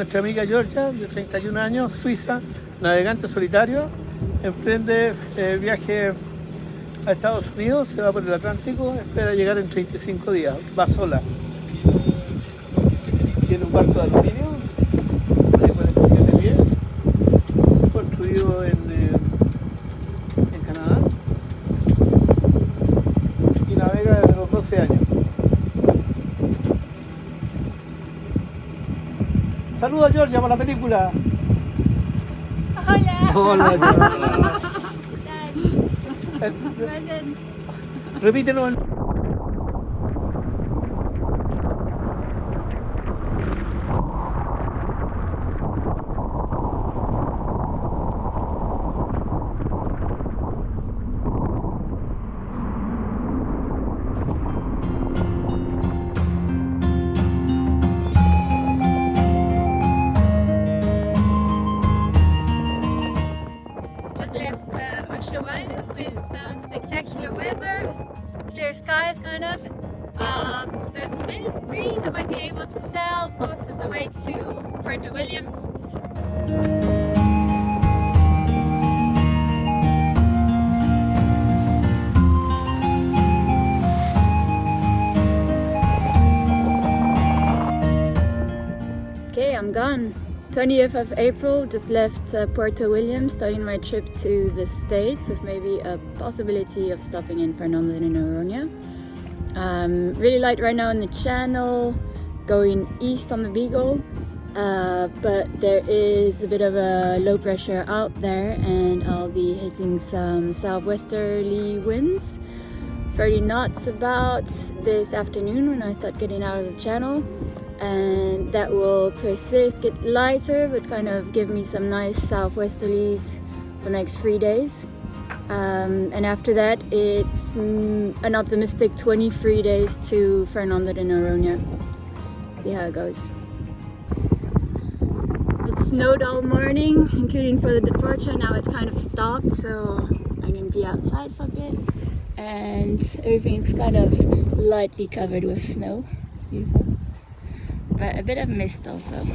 nuestra amiga Georgia, de 31 años, suiza, navegante solitario, emprende viaje a Estados Unidos, se va por el Atlántico, espera llegar en 35 días, va sola. Tiene un barco de aluminio de 47 pies, construido en Canadá, y navega desde los 12 años. Saludos, Georgia, por la película. Hola. Hola, Georgia. Present. Repítelo. Just left Cheval with some spectacular weather, clear skies kind of. There's a bit of breeze. I might be able to sail most of the way to Puerto Williams. Okay, I'm gone. 20th of April, just left Puerto Williams, starting my trip to the States with maybe a possibility of stopping in Fernando de Noronha. Really light right now in the channel, going east on the Beagle, but there is a bit of a low pressure out there and I'll be hitting some southwesterly winds, 30 knots about this afternoon when I start getting out of the channel. And that will persist, get lighter, but kind of give me some nice southwesterlies for the next 3 days. And after that, it's an optimistic 23 days to Fernando de Noronha. See how it goes. It snowed all morning, including for the departure. Now it's kind of stopped, so I'm gonna be outside for a bit. And everything's kind of lightly covered with snow. It's beautiful. But a bit of mist also.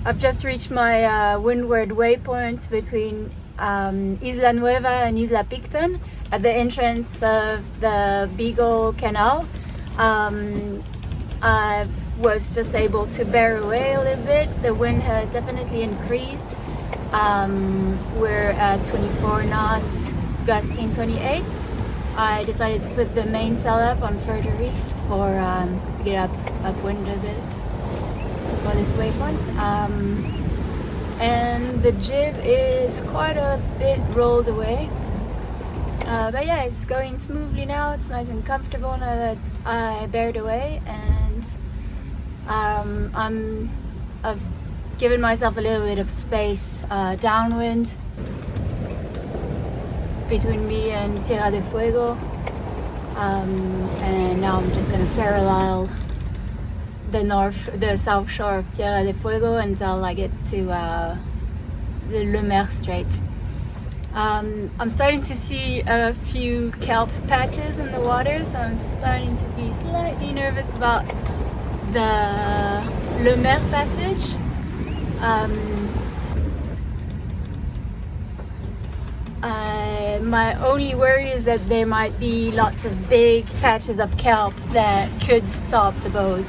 I've just reached my windward waypoints between Isla Nueva and Isla Picton at the entrance of the Beagle Canal. I was just able to bear away a little bit. The wind has definitely increased. We're at 24 knots, gusting 28. I decided to put the mainsail up on further reef for to get upwind a bit for this waypoint. And the jib is quite a bit rolled away. But yeah, it's going smoothly now. It's nice and comfortable now that I bared away, and I've given myself a little bit of space downwind between me and Tierra del Fuego. And now I'm just gonna parallel the south shore of Tierra del Fuego until I get to the Le Maire Straits. I'm starting to see a few kelp patches in the water, so I'm starting to be slightly nervous about the Le Maire passage. My only worry is that there might be lots of big patches of kelp that could stop the boat.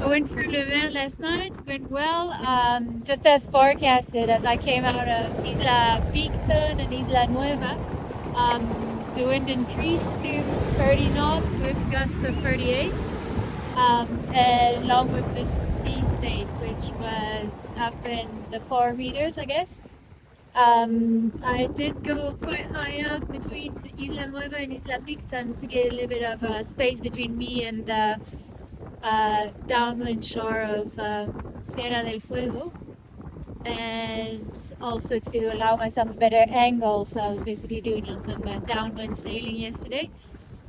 I went through Le Maire last night, went well, just as forecasted. As I came out of Isla Picton and Isla Nueva, the wind increased to 30 knots with gusts of 38, and along with the sea state, which was up in the 4 meters, I guess. I did go quite high up between Isla Nueva and Isla Picton to get a little bit of space between me and the downwind shore of Tierra del Fuego, and also to allow myself a better angle. So I was basically doing lots of downwind sailing yesterday.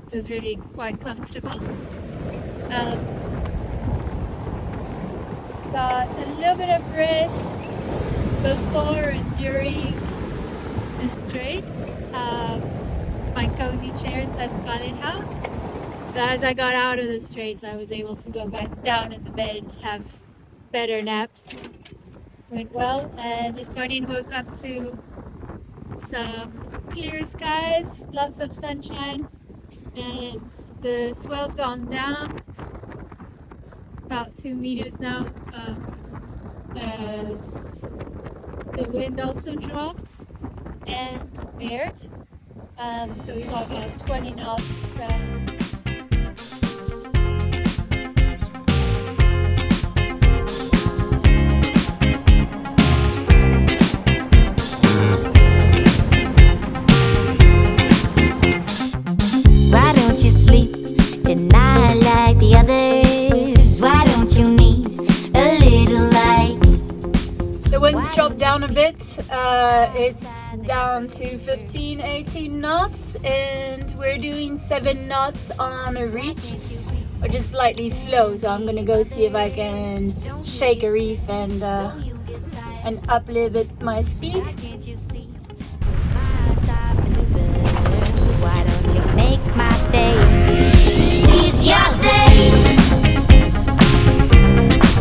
It was really quite comfortable. Got a little bit of rest before and during the straits. My cozy chair inside the pilot house. as I got out of the Straits, I was able to go back down in the bed, have better naps. Went well, and this morning woke up to some clear skies, lots of sunshine, and the swell's gone down. It's about 2 meters now. The wind also dropped and veered, so we got about 20 knots. Why don't you sleep at night like the others? Why don't you need a little light? The wind's dropped down a bit. It's down to 15, 18 knots, and we're doing 7 knots on a reach, which is slightly slow. So I'm gonna go see if I can shake a reef and up a little bit my speed. Why don't you make my day? Seize your day.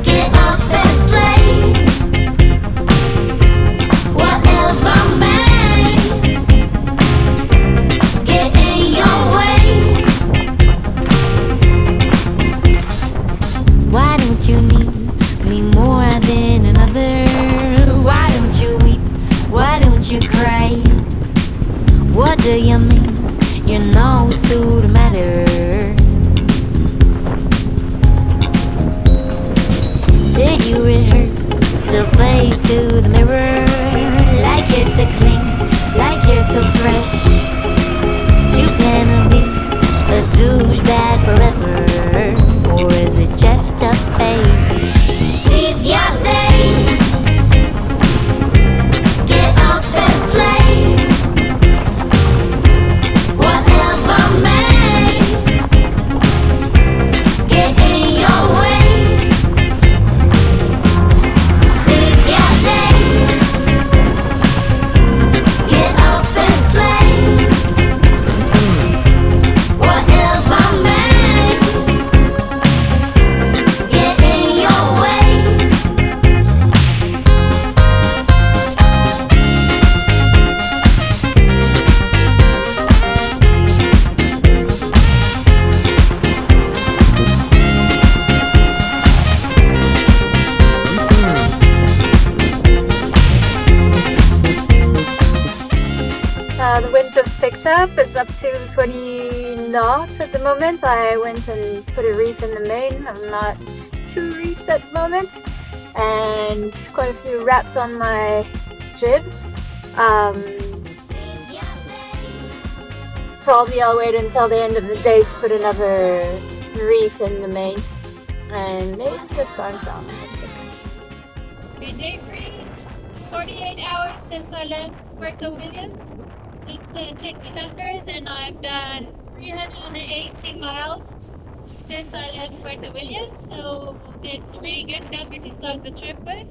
Get up and slay. Whatever may get in your way. Why don't you need me more than another? Why don't you weep? Why don't you cry? What do you mean? You know who to matter. Did you rehearse a face to the mirror? Like it's a clean, like you're too fresh. You gonna be a douchebag forever, or is it just a phase? Seize your day. Get up and slay. Whatever may get in your way. Seize your day. Get up and slay. Whatever may get in your way. The wind just picked up. It's up to 20 knots at the moment. I went and put a reef in the main. I'm not 2 reefs at the moment, and quite a few wraps on my jib. Probably I'll wait until the end of the day to put another reef in the main, and maybe just start sound. Day 3, 48 hours since I left Puerto Williams. Just to check the numbers, and I've done 380 miles since I left Puerto Williams, so it's a really good number to start the trip with.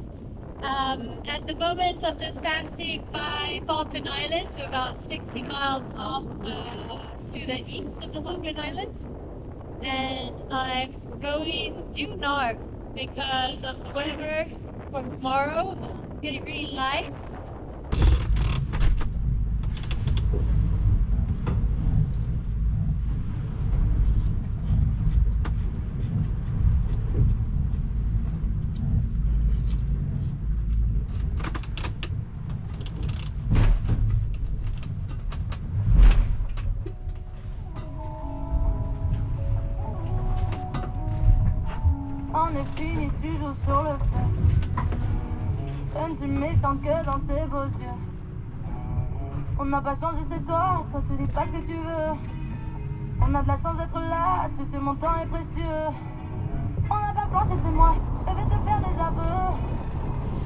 At the moment, I'm just passing by Falkland Islands. We're about 60 miles off to the east of the Falkland Islands, and I'm going due north because of the weather for tomorrow. It's getting really light. On est fini, tu joues sur le fait. Peine du méchant que dans tes beaux yeux. On n'a pas changé, c'est toi, toi tu dis pas ce que tu veux. On a de la chance d'être là, tu sais mon temps est précieux. On n'a pas flanché, c'est moi, je vais te faire des aveux.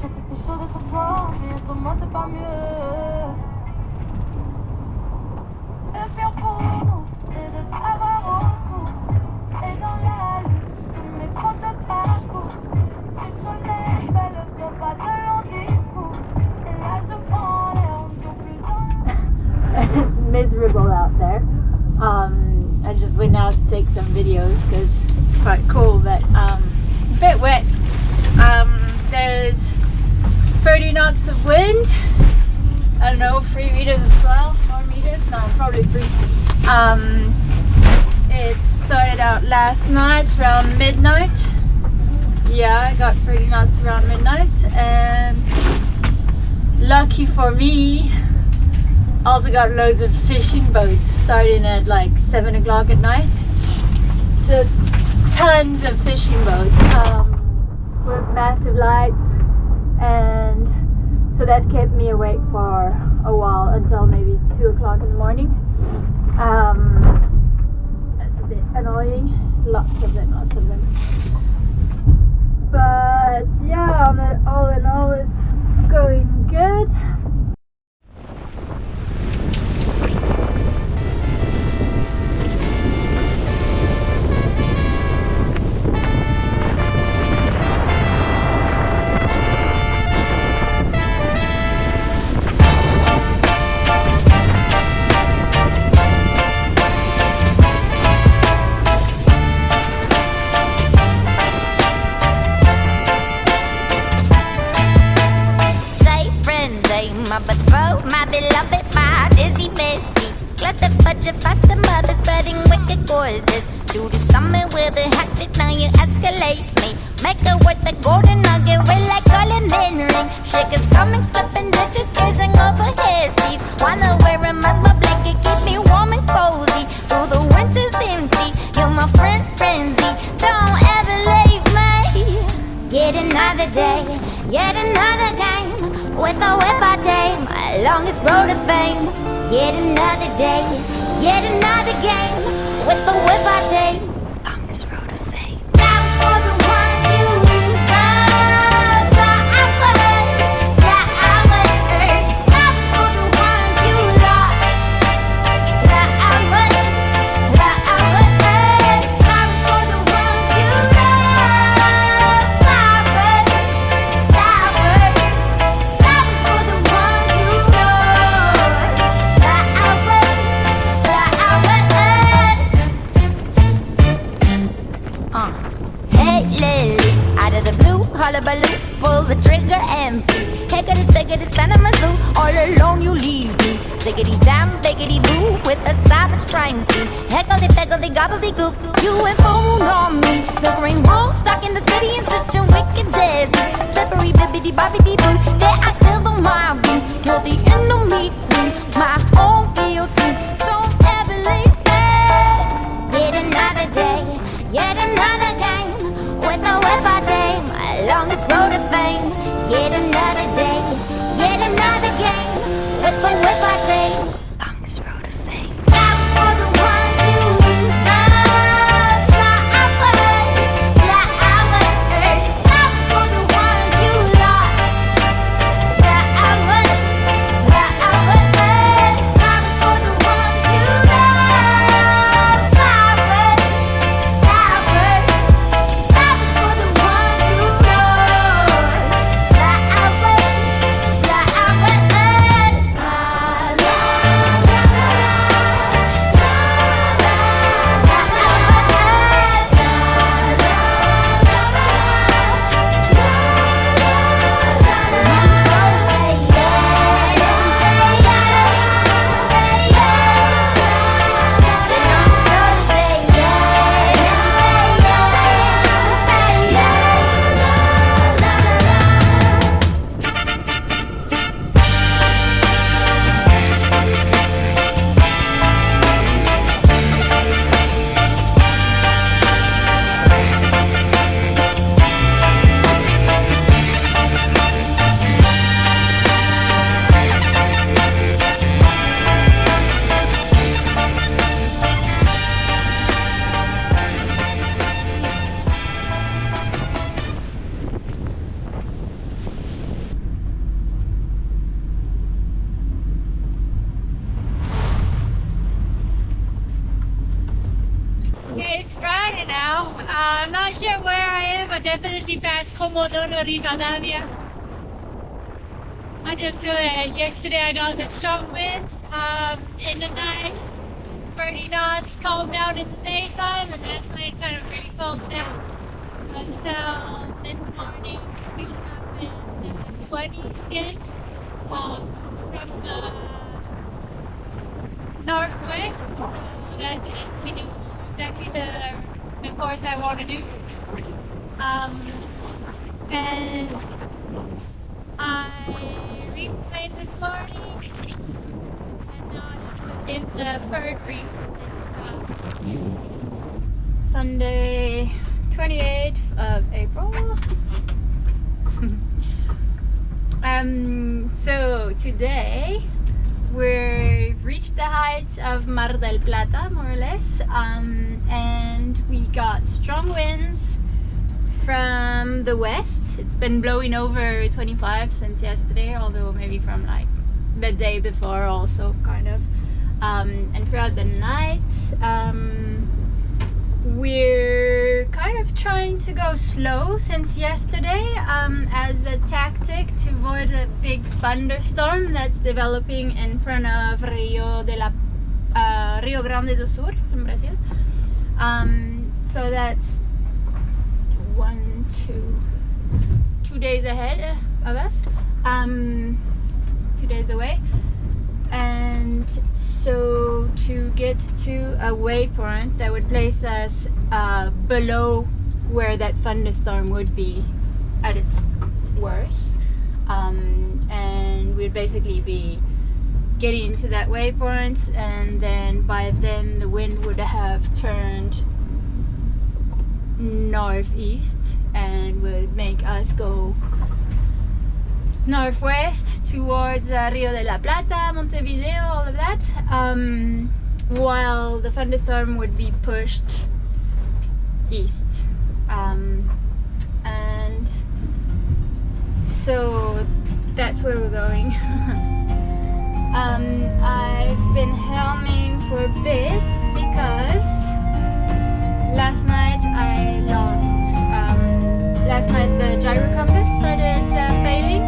Je sais c'est chaud d'être toi, mais être moi c'est pas mieux. Le pire pour nous, c'est de t'avoir autour. Et dans la liste de mes fautes parcours, tu connais, belle, pas de long discours. Et là je prends l'air, on ne dure plus dans It's miserable out there. I just went out to take some beautiful, but a bit wet. There's 30 knots of wind. I don't know, 3 meters of swell, 4 meters? No, probably 3. It started out last night around midnight. Yeah, I got 30 knots around midnight, and lucky for me, also got loads of fishing boats starting at like 7 o'clock at night. Just tons of fishing boats with massive lights, and so that kept me awake for a while until maybe 2 o'clock in the morning. That's a bit annoying. Lots of them. But yeah, all in all, it's going good. My betrothed, my beloved, my dizzy messy. Cluster budget, faster mother, spreading wicked courses. To the summit with a hatchet, now you escalate me. Make it worth the golden nugget, red like culinary. Shakers coming, slipping ditches, gazing overhead. Please wanna wear a mask, my blanket keep me warm and cozy. Through the winter's empty, you're my friend, frenzy. Don't ever leave me. Yet another day, yet another game. With a whip I tame, my longest road to fame. Yet another day, yet another game. With the whip I tame, longest road to fame. That was for the ones you love, the hours that I was hurt. That was for the ones you lost, the hours that I was hurt. That was for the ones you love, the hours that were. Hey Lily, out of the blue, hullabaloo, pull the trigger and flee. Higgity, spiggity, span my zoo, all alone you leave me. Ziggity, zam, biggity, boo, with a savage crime scene. Heggledy, peggledy, gobbledygook, you ain't fooled on me. The green room, stuck in the city in such a wicked jazzy. Slippery, bibbity, bobbity, boo, there I still the mob be. You're the enemy queen, my own guillotine. Don't ever leave me. Yet another day, yet another game. With a whip I tame, my longest road to fame. Yet another day, yet another game. With a whip I tame, longest road to fame. That was for the ones you love, the hours that I was hurt. That was for the ones you lost, the hours that I was hurt. That was for the ones you love, the hours that were. That was for the ones you lost, the hours that I was hurt. Okay, it's Friday now. I'm not sure where I am, but definitely past Comodoro Rivadavia. I just do it. Yesterday I got the strong winds in the night. 30 knots calmed down in the daytime, and last night kind of really calmed down. sunny again. From the northwest. That we do exactly the course I want to do. And I replayed this morning, and now I just looked in the bird ring. Sunday, 28th of April. So today we've reached the heights of Mar del Plata, more or less, and we got strong winds from the west. It's been blowing over 25 since yesterday, although maybe from like the day before also, kind of. And throughout the night, we're kind of trying to go slow since yesterday as a tactic to avoid a big thunderstorm that's developing in front of Rio Grande do Sul in Brazil. So that's 2 days ahead of us, 2 days away. And so to get to a waypoint that would place us below where that thunderstorm would be at its worst, and we'd basically be getting to that waypoint, and then by then the wind would have turned northeast and would make us go northwest towards Rio de la Plata, Montevideo, all of that, while the thunderstorm would be pushed east. And so that's where we're going. I've been helming for a bit because last night I lost, last night the gyro compass started failing.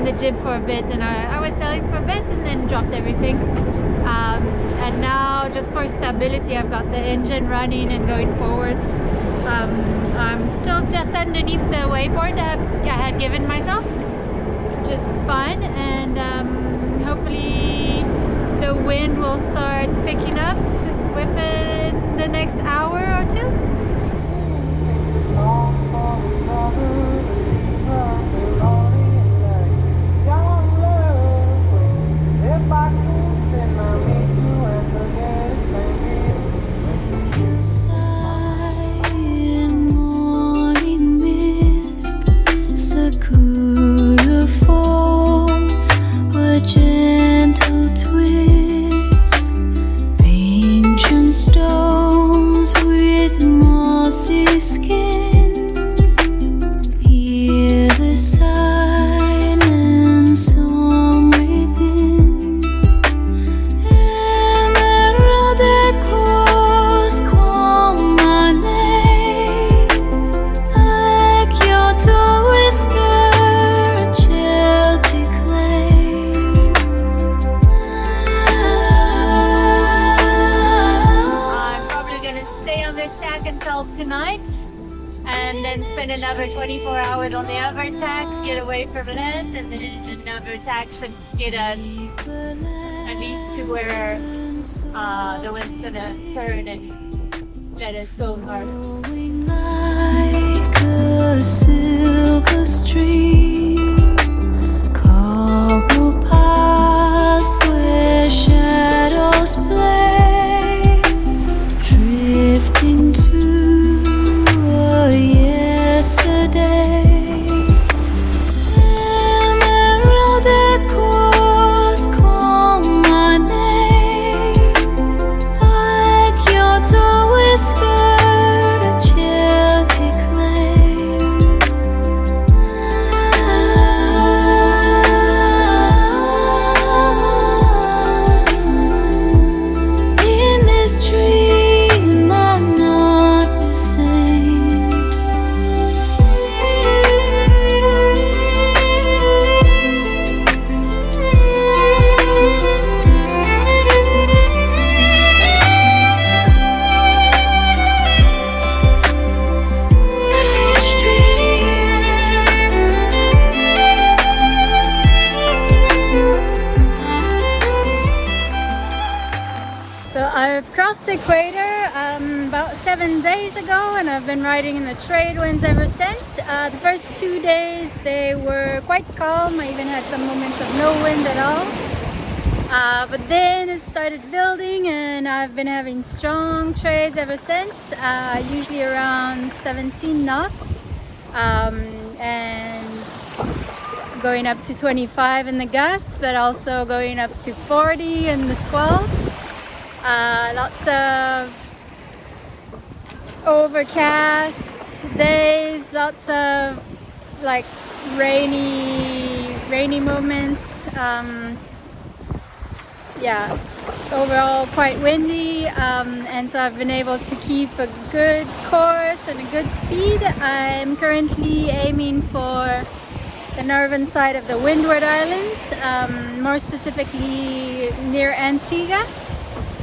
the gym for a bit, and I was selling for a bit and then dropped everything. And now, just for stability, I've got the engine running and going forwards. I'm still just underneath the waypoint I had given myself, which is fun, and hopefully the wind will start picking up within the next hour or two. Sakura falls, a gentle twist, ancient stones with mossy skin. Hear the silent song within. Emerald echoes call my name, like Kyoto whisper, Celtic claim. I'm probably gonna stay on this tack until tonight, and then spend another 24 hours on the other tack, get away from land, and then another tack should get us at least to where the wind's gonna turn and let us go north. Flowing like a silver stream, cobble paths where shadows play, drifting to a yesterday. Emerald echoes call my name, like Kyoto whispered a Celtic claim. In this dream, I'm not the same. So I've crossed the equator about 7 days ago, and I've been riding in the trade winds ever since. The first 2 days they were quite calm. I even had some moments of no wind at all. But then it started building, and I've been having strong trades ever since, usually around 17 knots, and going up to 25 in the gusts, but also going up to 40 in the squalls. Lots of overcast days, lots of like rainy moments. Yeah, overall quite windy, and so I've been able to keep a good course and a good speed. I'm currently aiming for the northern side of the Windward Islands, more specifically near Antigua.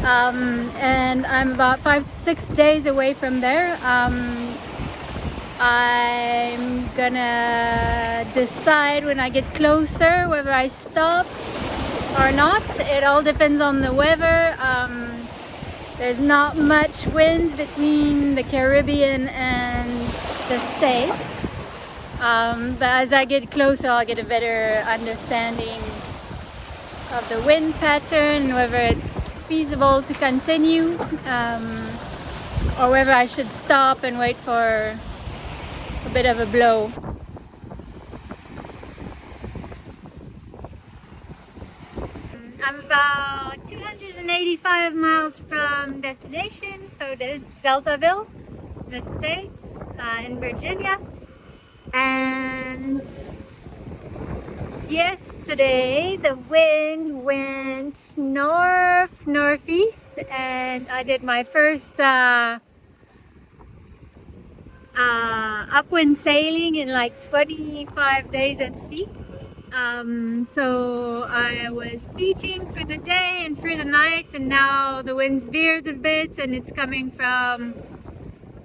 And I'm about 5 to 6 days away from there. I'm gonna decide when I get closer whether I stop or not. It all depends on the weather. There's not much wind between the Caribbean and the States. But as I get closer, I'll get a better understanding of the wind pattern, whether it's feasible to continue, or whether I should stop and wait for a bit of a blow. I'm about 285 miles from destination, so the Deltaville, the States, in Virginia. And yesterday the wind went northeast, and I did my first upwind sailing in like 25 days at sea. So I was beaching for the day and for the night, and now the wind's veered a bit and it's coming from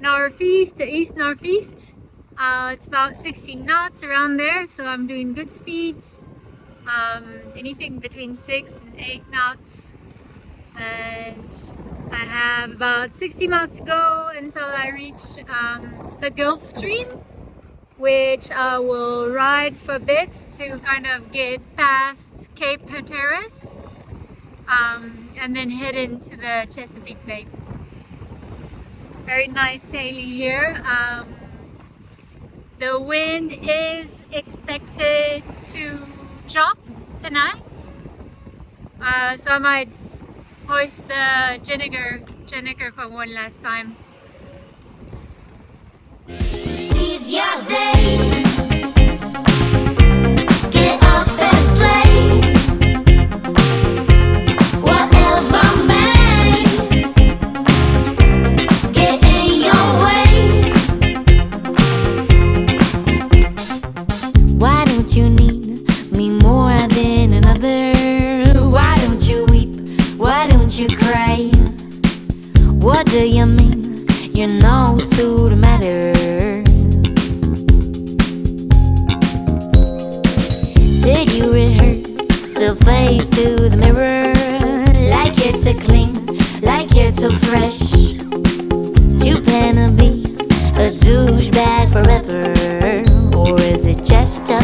northeast to east northeast. It's about 16 knots around there, so I'm doing good speeds. Anything between 6 and 8 knots. And I have about 60 miles to go until I reach the Gulf Stream, which I will ride for a bit to kind of get past Cape Hatteras, and then head into the Chesapeake Bay. Very nice sailing here. The wind is expected to drop tonight, so I might hoist the Jenniger for one last time. Seize your day. Get up and slay. Whatever may get in your way. Why don't you need me more than another? Why don't you weep? Why don't you cry? What do you mean? You're no to the matter. Did you rehearse a face to the mirror? Like it's a clean, like it's so fresh. Do you plan to be a douchebag forever? Or is it just a